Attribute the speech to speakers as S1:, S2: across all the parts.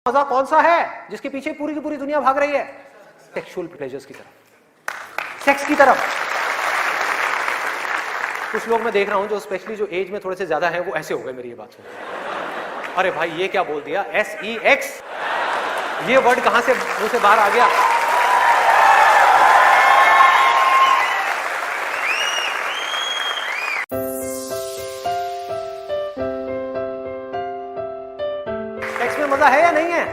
S1: मजा कौन सा है जिसके पीछे पूरी की पूरी दुनिया भाग रही है? सेक्सुअल प्लेजर्स की तरफ, सेक्स की तरफ। कुछ लोग मैं देख रहा हूं जो स्पेशली जो एज में थोड़े से ज्यादा है वो ऐसे हो गए मेरी ये बात सुन। अरे भाई ये क्या बोल दिया, SEX, ये वर्ड कहां से मुंह से बाहर आ गया? सेक्स में मजा है या नहीं है?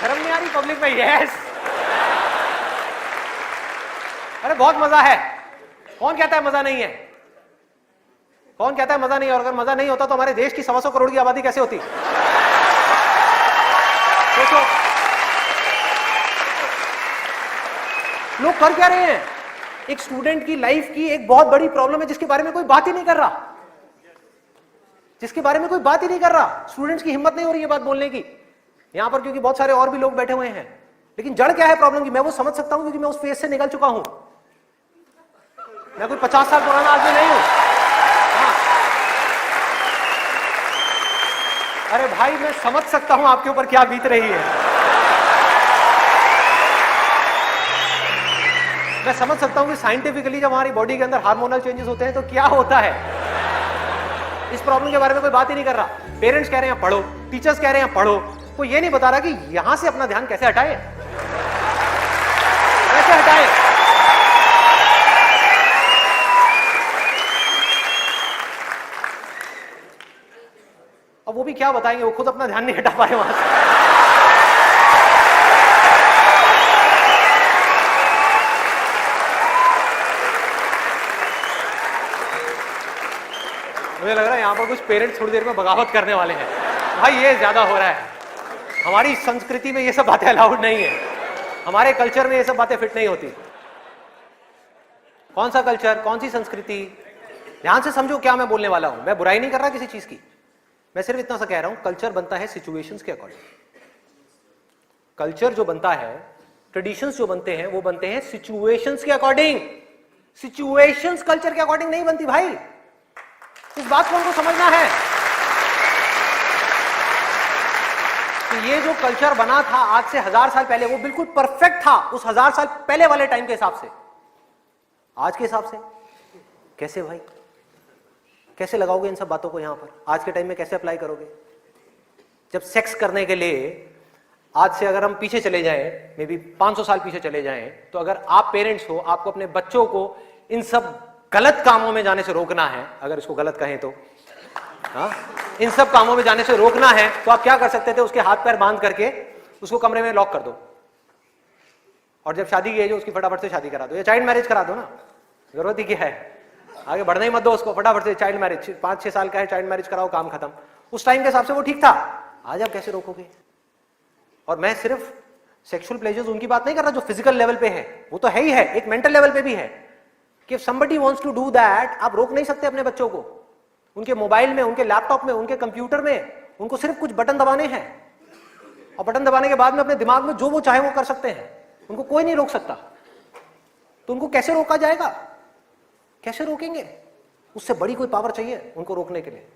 S1: शर्म नहीं आ रही पब्लिक में? यस, अरे बहुत मजा है। कौन कहता है मजा नहीं है? कौन कहता है मजा नहीं है? और अगर मजा नहीं होता तो हमारे देश की 125 करोड़ की आबादी कैसे होती? सोचो, लोग कर क्या रहे हैं? एक स्टूडेंट की लाइफ की एक बहुत बड़ी प्रॉब्लम है जिसके बारे में कोई बात ही नहीं कर रहा, जिसके बारे में कोई बात ही नहीं कर रहा। स्टूडेंट्स की हिम्मत नहीं हो रही है बात बोलने की यहां पर, क्योंकि बहुत सारे और भी लोग बैठे हुए हैं। लेकिन जड़ क्या है प्रॉब्लम की, मैं वो समझ सकता हूं क्योंकि मैं उस फेज से निकल चुका हूं। मैं कोई 50 साल पुराना आदमी नहीं हूं। हाँ। अरे भाई मैं समझ सकता हूं आपके ऊपर क्या बीत रही है। मैं समझ सकता हूं कि साइंटिफिकली जब हमारी बॉडी के अंदर हार्मोनल चेंजेस होते हैं तो क्या होता है। इस प्रॉब्लम के बारे में कोई बात ही नहीं कर रहा। पेरेंट्स कह रहे हैं पढ़ो, टीचर्स कह रहे हैं पढ़ो, कोई ये नहीं बता रहा कि यहां से अपना ध्यान कैसे हटाए, कैसे हटाए। अब वो भी क्या बताएंगे, वो खुद अपना ध्यान नहीं हटा पाए वहां से। मुझे लग रहा है यहां पर कुछ पेरेंट्स थोड़ी देर में बगावत करने वाले हैं। भाई ये ज्यादा हो रहा है, हमारी संस्कृति में ये सब बातें अलाउड नहीं है, हमारे कल्चर में ये सब बातें फिट नहीं होती। कौन सा कल्चर, कौन सी संस्कृति? ध्यान से समझो क्या मैं बोलने वाला हूं। मैं बुराई नहीं कर रहा किसी चीज की, मैं सिर्फ इतना सा कह रहा हूं, कल्चर बनता है सिचुएशंस के अकॉर्डिंग। कल्चर जो बनता है, ट्रेडिशंस जो बनते हैं वो बनते हैं सिचुएशंस के अकॉर्डिंग। सिचुएशंस कल्चर के अकॉर्डिंग नहीं बनती भाई, इस बात को उनको समझना है कि ये जो कल्चर बना था आज से 1000 साल पहले वो बिल्कुल परफेक्ट था उस 1000 साल पहले वाले टाइम के हिसाब से। आज के हिसाब से कैसे भाई, कैसे लगाओगे इन सब बातों को यहां पर? आज के टाइम में कैसे अप्लाई करोगे? जब सेक्स करने के लिए आज से अगर हम पीछे चले जाएं, मे बी 500 साल पीछे चले जाएं, तो अगर आप पेरेंट्स हो, आपको अपने बच्चों को इन सब गलत कामों में जाने से रोकना है, अगर इसको गलत कहें तो, हाँ, इन सब कामों में जाने से रोकना है, तो आप क्या कर सकते थे? उसके हाथ पैर बांध करके उसको कमरे में लॉक कर दो, और जब शादी की एज हो उसकी फटाफट से शादी करा दो, या चाइल्ड मैरिज करा दो ना, जरूरत ही क्या है, आगे बढ़ने ही मत दो उसको, फटाफट से चाइल्ड मैरिज, 5-6 साल का है, चाइल्ड मैरिज कराओ, काम खत्म। उस टाइम के हिसाब से वो ठीक था, आज आप कैसे रोकोगे? और मैं सिर्फ सेक्सुअल प्लेजर्स उनकी बात नहीं कर रहा जो फिजिकल लेवल पे है, वो तो है ही है, एक मेंटल लेवल पे भी है कि somebody wants to do that, आप रोक नहीं सकते अपने बच्चों को। उनके मोबाइल में, उनके लैपटॉप में, उनके कंप्यूटर में उनको सिर्फ कुछ बटन दबाने हैं, और बटन दबाने के बाद में अपने दिमाग में जो वो चाहे वो कर सकते हैं, उनको कोई नहीं रोक सकता। तो उनको कैसे रोका जाएगा? कैसे रोकेंगे? उससे बड़ी कोई पावर चाहिए उनको रोकने के लिए,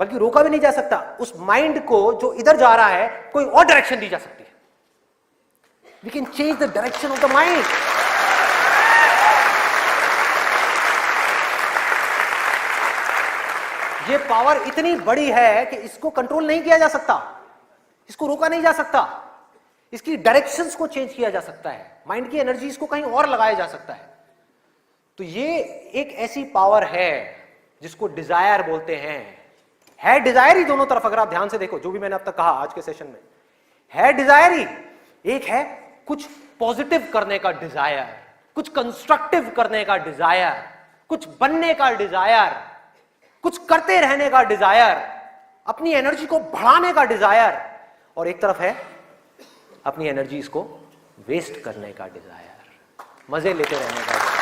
S1: बल्कि रोका भी नहीं जा सकता। उस माइंड को जो इधर जा रहा है कोई और डायरेक्शन दी जा सकती है। We can change the direction of the mind. ये पावर इतनी बड़ी है कि इसको कंट्रोल नहीं किया जा सकता, इसको रोका नहीं जा सकता, इसकी डायरेक्शंस को चेंज किया जा सकता है, माइंड की एनर्जी इसको कहीं और लगाया जा सकता है। तो ये एक ऐसी पावर है जिसको डिजायर बोलते हैं। है डिजायर ही दोनों तरफ, अगर आप ध्यान से देखो जो भी मैंने अब तक कहा आज के सेशन में, है डिजायर ही। एक है कुछ पॉजिटिव करने का डिजायर, कुछ कंस्ट्रक्टिव करने का डिजायर, कुछ बनने का डिजायर, कुछ करते रहने का डिजायर, अपनी एनर्जी को बढ़ाने का डिजायर। और एक तरफ है अपनी एनर्जी इसको वेस्ट करने का डिजायर, मजे लेते रहने का डिजायर।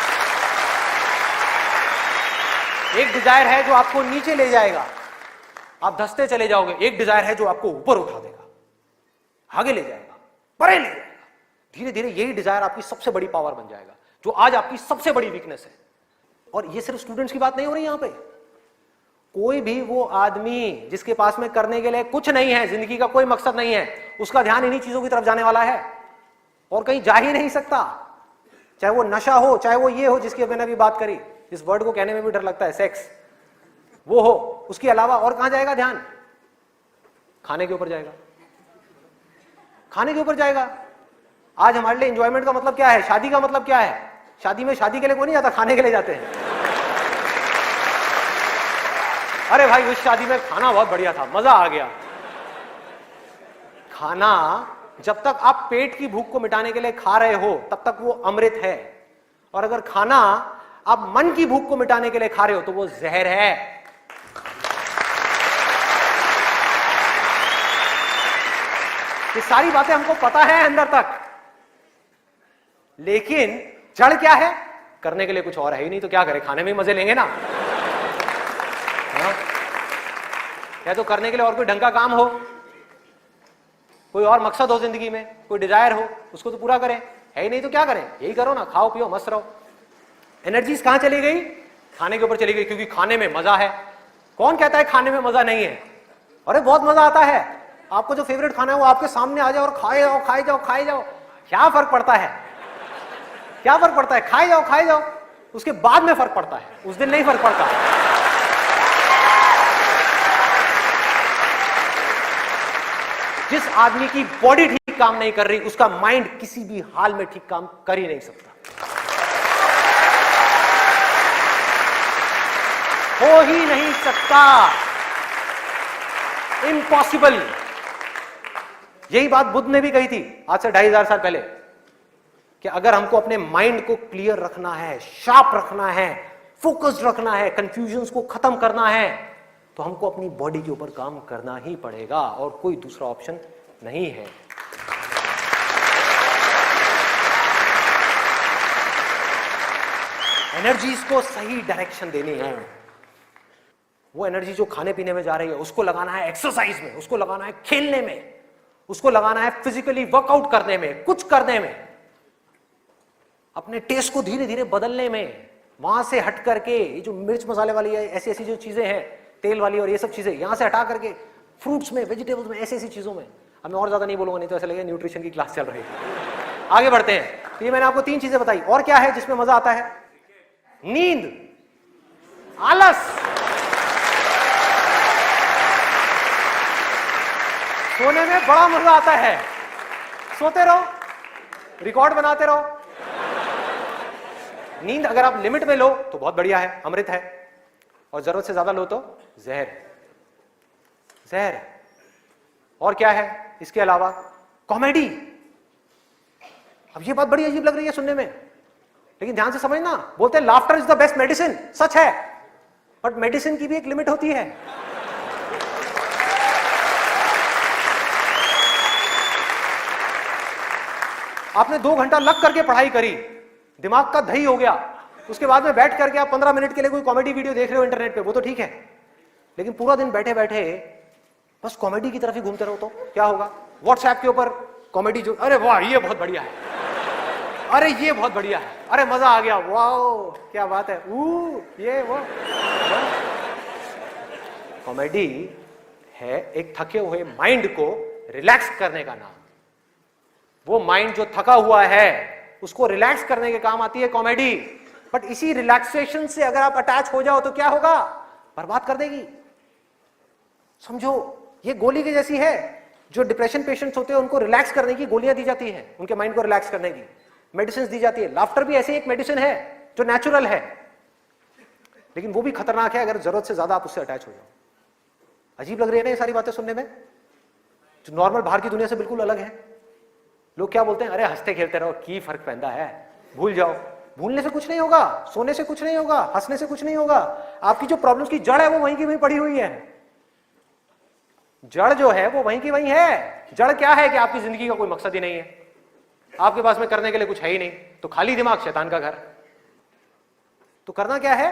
S1: एक डिजायर है जो आपको नीचे ले जाएगा, आप धंसते चले जाओगे। एक डिजायर है जो आपको ऊपर उठा देगा, आगे ले जाएगा, परे ले जाएगा। धीरे धीरे यही डिजायर आपकी सबसे बड़ी पावर बन जाएगा, जो आज आपकी सबसे बड़ी वीकनेस है। और ये सिर्फ स्टूडेंट्स की बात नहीं हो रही यहां पे, कोई भी वो आदमी जिसके पास में करने के लिए कुछ नहीं है, जिंदगी का कोई मकसद नहीं है, उसका ध्यान इन्हीं चीजों की तरफ जाने वाला है और कहीं जा ही नहीं सकता। चाहे वो नशा हो, चाहे वो ये हो जिसकी मैंने अभी बात करी, इस वर्ड को कहने में भी डर लगता है, सेक्स, वो हो, उसके अलावा और कहां जाएगा ध्यान? खाने के ऊपर जाएगा, खाने के ऊपर जाएगा। आज हमारे लिए एंजॉयमेंट का मतलब क्या है? शादी का मतलब क्या है? शादी में शादी के लिए कोई नहीं जाता, खाने के लिए जाते हैं। अरे भाई उस शादी में खाना बहुत बढ़िया था, मजा आ गया। खाना जब तक आप पेट की भूख को मिटाने के लिए खा रहे हो तब तक वो अमृत है, और अगर खाना आप मन की भूख को मिटाने के लिए खा रहे हो तो वो जहर है। ये सारी बातें हमको पता है अंदर तक, लेकिन जड़ क्या है? करने के लिए कुछ और है ही नहीं, तो क्या करें? खाने में ही मजे लेंगे ना। हाँ? या तो करने के लिए और कोई ढंग का काम हो, कोई और मकसद हो जिंदगी में, कोई डिजायर हो, उसको तो पूरा करें। है ही नहीं तो क्या करें? यही करो ना, खाओ पियो मस्त रहो। एनर्जीज कहां चली गई? खाने के ऊपर चली गई, क्योंकि खाने में मजा है। कौन कहता है खाने में मजा नहीं है? अरे बहुत मजा आता है। आपको जो फेवरेट खाना है वो आपके सामने आ जाए और खाए जाओ खाए जाओ खाए जाओ, क्या फर्क पड़ता है? क्या फर्क पड़ता है? खाए जाओ खाए जाओ, उसके बाद में फर्क पड़ता है, उस दिन नहीं फर्क पड़ता। जिस आदमी की बॉडी ठीक काम नहीं कर रही, उसका माइंड किसी भी हाल में ठीक काम कर ही नहीं सकता, हो ही नहीं सकता, इम्पॉसिबल। यही बात बुद्ध ने भी कही थी आज से 2500 साल पहले, कि अगर हमको अपने माइंड को क्लियर रखना है, शार्प रखना है, फोकस्ड रखना है, कंफ्यूजन्स को खत्म करना है, तो हमको अपनी बॉडी के ऊपर काम करना ही पड़ेगा और कोई दूसरा ऑप्शन नहीं है। एनर्जीज को सही डायरेक्शन देनी है। वो एनर्जी जो खाने पीने में जा रही है उसको लगाना है एक्सरसाइज में, उसको लगाना है खेलने में, उसको लगाना है फिजिकली वर्कआउट करने में, कुछ करने में, अपने टेस्ट को धीरे धीरे बदलने में। वहां से हट करके ये जो मिर्च मसाले वाली है, ऐसी ऐसी जो चीजें हैं तेल वाली और ये सब चीजें, यहां से हटा करके फ्रूट्स में, वेजिटेबल्स में, ऐसी ऐसी चीजों में। अब मैं और ज्यादा नहीं बोलूंगा, नहीं तो ऐसा लगेगा न्यूट्रिशन की क्लास चल रही है। आगे बढ़ते हैं। तो ये मैंने आपको 3 चीजें बताई। और क्या है जिसमें मजा आता है? नींद, आलस, सोने में बड़ा मजा आता है। सोते रहो, रिकॉर्ड बनाते रहो। नींद अगर आप लिमिट में लो तो बहुत बढ़िया है, अमृत है, और जरूरत से ज्यादा लो तो जहर, जहर। और क्या है इसके अलावा? कॉमेडी। अब ये बात बड़ी अजीब लग रही है सुनने में, लेकिन ध्यान से समझना। बोलते हैं laughter is the best medicine, सच है, बट मेडिसिन की भी एक लिमिट होती है। आपने 2 घंटा लग करके पढ़ाई करी, दिमाग का दही हो गया, उसके बाद में बैठ करके आप 15 मिनट के लिए कोई कॉमेडी वीडियो देख रहे हो इंटरनेट पे, वो तो ठीक है, लेकिन पूरा दिन बैठे बैठे बस कॉमेडी की तरफ ही घूमते रहो तो क्या होगा? व्हाट्सएप के ऊपर कॉमेडी जो, अरे वाह ये बहुत बढ़िया है, अरे ये बहुत बढ़िया है, अरे मजा आ गया, वाह क्या बात है, ये वो। कॉमेडी है एक थके हुए माइंड को रिलैक्स करने का नाम। वो माइंड जो थका हुआ है उसको रिलैक्स करने के काम आती है कॉमेडी। बट इसी रिलैक्सेशन से अगर आप अटैच हो जाओ तो क्या होगा? बर्बाद कर देगी। समझो ये गोली की जैसी है। जो डिप्रेशन पेशेंट्स होते हैं उनको रिलैक्स करने की गोलियां दी जाती है, उनके माइंड को रिलैक्स करने की मेडिसिन दी जाती है। लाफ्टर भी ऐसी एक मेडिसिन है जो नेचुरल है, लेकिन वो भी खतरनाक है अगर जरूरत से ज्यादा आप उससे अटैच हो जाओ। अजीब लग रही है ना ये सारी बातें सुनने में, जो नॉर्मल बाहर की दुनिया से बिल्कुल अलग है। लोग क्या बोलते हैं? अरे हंसते खेलते रहो, की फर्क पैदा है, भूल जाओ। भूलने से कुछ नहीं होगा, सोने से कुछ नहीं होगा, हंसने से कुछ नहीं होगा। आपकी जो प्रॉब्लम्स की जड़ है वो वहीं की वहीं पड़ी हुई है। जड़ जो है वो वहीं की वहीं है। जड़ क्या है कि आपकी जिंदगी का कोई मकसद ही नहीं है, आपके पास में करने के लिए कुछ है ही नहीं, तो खाली दिमाग शैतान का घर। तो करना क्या है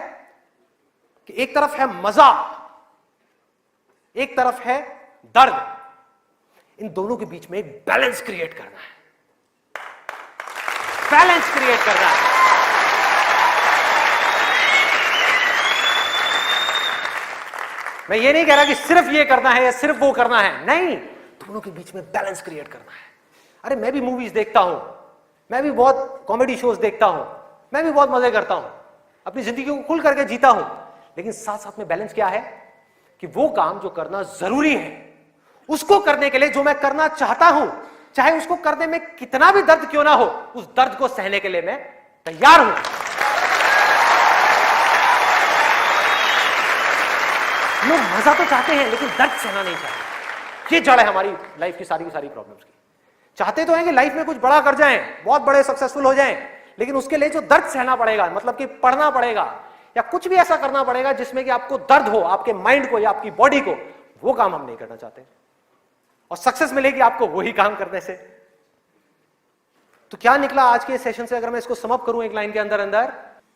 S1: कि एक तरफ है मजा, एक तरफ है दर्द, इन दोनों के बीच में एक बैलेंस क्रिएट करना है। बैलेंस क्रिएट करना है। मैं ये नहीं कह रहा कि सिर्फ ये करना है या सिर्फ वो करना है, नहीं, दोनों के बीच में बैलेंस क्रिएट करना है। अरे मैं भी मूवीज देखता हूं, मैं भी बहुत कॉमेडी शोज देखता हूं, मैं भी बहुत मजे करता हूं, अपनी जिंदगी को खुल करके जीता हूं, लेकिन साथ साथ में बैलेंस क्या है कि वो काम जो करना जरूरी है उसको करने के लिए जो मैं करना चाहता हूं, चाहे उसको करने में कितना भी दर्द क्यों ना हो, उस दर्द को सहने के लिए मैं तैयार हूं। लोग मजा तो चाहते हैं लेकिन दर्द सहना नहीं चाहते। ये जड़ है हमारी लाइफ की सारी प्रॉब्लम्स की। चाहते तो हैं कि लाइफ में कुछ बड़ा कर जाएं, बहुत बड़े सक्सेसफुल हो जाएं, लेकिन उसके लिए जो दर्द सहना पड़ेगा, मतलब कि पढ़ना पड़ेगा या कुछ भी ऐसा करना पड़ेगा जिसमें कि आपको दर्द हो, आपके माइंड को या आपकी बॉडी को, वो काम हम नहीं करना चाहते। और सक्सेस मिलेगी आपको वही काम करने से। तो क्या निकला आज के सेशन से, अगर मैं इसको समअप करूं एक लाइन के अंदर अंदर,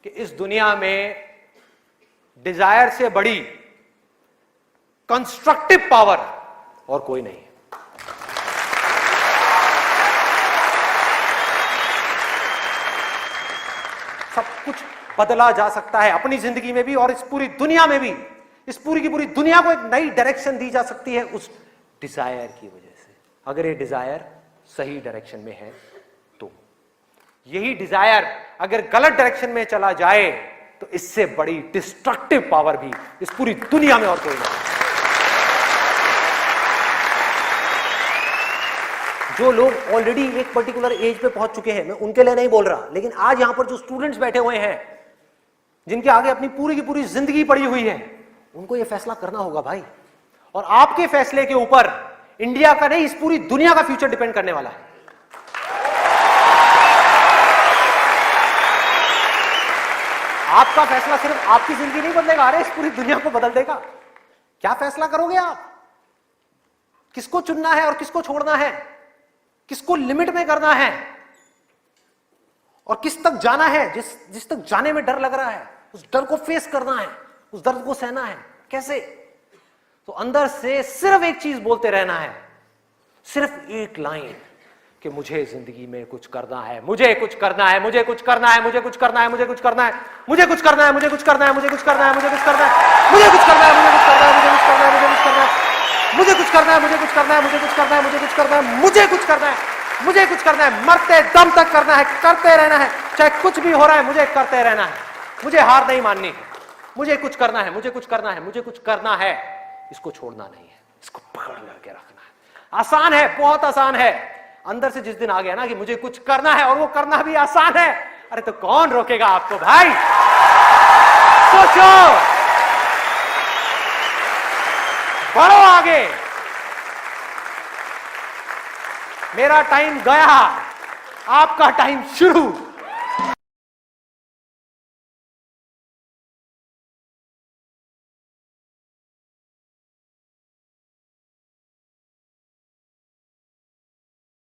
S1: कि इस दुनिया में डिजायर से बड़ी कंस्ट्रक्टिव पावर और कोई नहीं है। सब कुछ बदला जा सकता है अपनी जिंदगी में भी और इस पूरी दुनिया में भी। इस पूरी की पूरी दुनिया को एक नई डायरेक्शन दी जा सकती है उस डिजायर की वजह से, अगर ये डिजायर सही डायरेक्शन में है तो। यही डिजायर अगर गलत डायरेक्शन में चला जाए तो इससे बड़ी डिस्ट्रक्टिव पावर भी इस पूरी दुनिया में और कोई नहीं। जो लोग ऑलरेडी एक पर्टिकुलर एज पे पहुंच चुके हैं, मैं उनके लिए नहीं बोल रहा, लेकिन आज यहां पर जो स्टूडेंट्स बैठे हुए हैं, जिनके आगे अपनी पूरी की पूरी जिंदगी पड़ी हुई है, उनको यह फैसला करना होगा भाई। और आपके फैसले के ऊपर इंडिया का नहीं, इस पूरी दुनिया का फ्यूचर डिपेंड करने वाला है। आपका फैसला सिर्फ आपकी जिंदगी नहीं बदलेगा, अरे इस पूरी दुनिया को बदल देगा। क्या फैसला करोगे आप? किसको चुनना है और किसको छोड़ना है, किसको लिमिट में करना है और किस तक जाना है। जिस तक जाने में डर लग रहा है, उस डर को फेस करना है, उस दर्द को सहना है। कैसे? तो अंदर से सिर्फ एक चीज बोलते रहना है, सिर्फ एक लाइन, कि मुझे जिंदगी में कुछ करना है, मुझे कुछ करना है, मुझे कुछ करना है, मुझे कुछ करना है, मुझे कुछ करना है, मुझे कुछ करना है, मुझे कुछ करना है, मुझे कुछ करना है, मुझे कुछ करना है, मुझे कुछ करना है, मुझे कुछ करना है, मुझे कुछ करना है, मुझे कुछ करना है, मुझे कुछ करना है, मुझे कुछ करना है, मुझे कुछ करना है, मुझे कुछ करना है, मुझे कुछ करना है, मुझे कुछ करना है, मरते दम तक करना है, करते रहना है, चाहे कुछ भी हो रहा है, मुझे करते रहना है, मुझे हार नहीं माननी, मुझे कुछ करना है, मुझे कुछ करना है, मुझे कुछ करना है। इसको छोड़ना नहीं है, इसको पकड़ करके रखना है। आसान है, बहुत आसान है। अंदर से जिस दिन आ गया ना कि मुझे कुछ करना है और वो करना भी आसान है, अरे तो कौन रोकेगा आपको भाई? सोचो, बढ़ो आगे। मेरा टाइम गया, आपका टाइम शुरू।